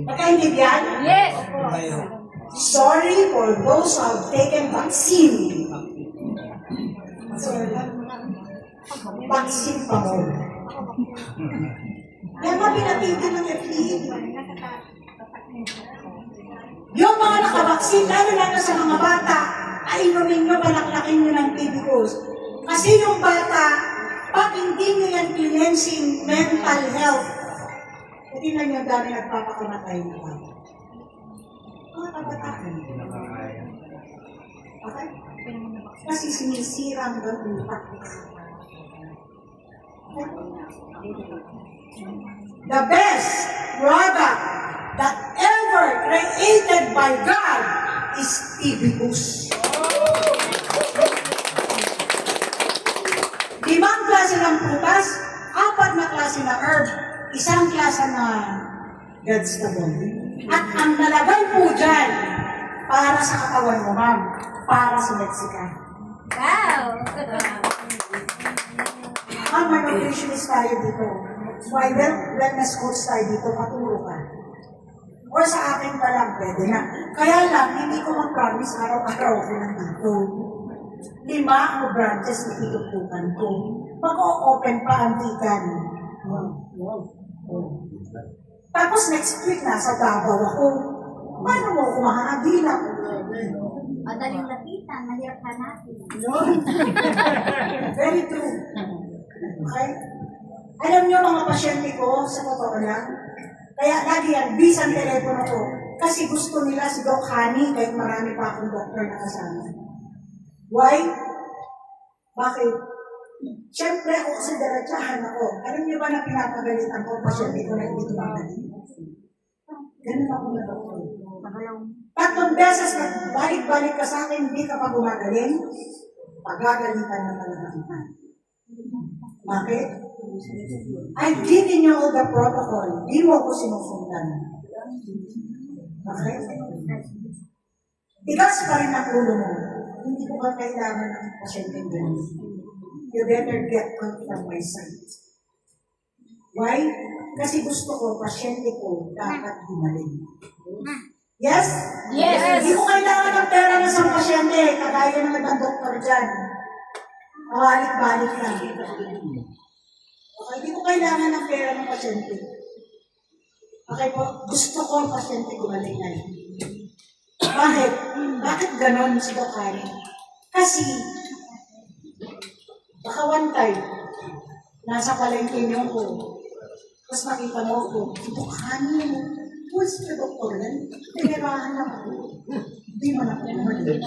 Magkaintindihan? Yes. Sorry for those who have taken vaccine. Vaccine pa mo. Yan nga pinatigil ng FDA. Yung mga nakabaksin, lalo sa mga bata, ay inumin nyo, palaklakin nyo ng TB course. Kasi yung bata, pag hindi nyo yan cleansing mental health, hindi na nyo dami nagpapakamatay na bata. Mga kabataan. Okay? Kasi sinisirang ng utak. The best product that ever created by God is tibicus. 5 klase ng prutas, 4 na klase ng herb, 1 klase na vegetable. At ang nalagay po dyan, para sa katawan mo, ma'am, para sa Mexican. Wow. Ma'am, may nutritionist tayo dito. Why, wellness coach tayo dito, paturo ka. Or sa akin pa lang, pwede na. Kaya lang, hindi ko mag-promise araw-araw ko nandito. 5 ang branches na tinutukan ko. Mag-o-open pa ang tikan. Tapos next week, nasa Davao ako. Paano mo ako makakagilap? Madaling lapitan, mahirap hanapin. Very true. Okay? Alam niyo mga pasyente ko, sa totoo lang, kaya lagi yan, bis ang telepono ko. Kasi gusto nila si Doc Honey, kahit marami pa akong doktor na kasama. Why? Bakit? Siyempre ako kasi diretsahan ako. Alam niyo ba na pinapagalitan ko pasyente ko na hindi tumagaling? Ganun ako na doktor. 3 beses na balik-balik ka sa akin, hindi ka pa gumagaling, pagagalitan na talaga kita. Bakit? I've given you all the protocol. Di mo ako sinusundan. Bakit? Tigas pa rin ang ulo mo. Hindi ko ka kailangan ng pasyente ganun. You better get out from my sight. Why? Kasi gusto ko, pasyente ko, dapat gumaling. Yes? Yes. Hindi ko kailangan ng pera ng isang pasyente, kagaya ng ibang doktor dyan. Balik-balik lang. Okay, hindi ko kailangan ng pera ng pasyente. Okay po, gusto ko ang pasyente gumaling na yun. Bakit? Bakit ganon si Dokari? Kasi, baka one time, nasa palengke niyo ko, tapos nakita mo ko, Dokari mo, who's the doktor yan? Tinirahan lang ako. Hindi man ako gumaling.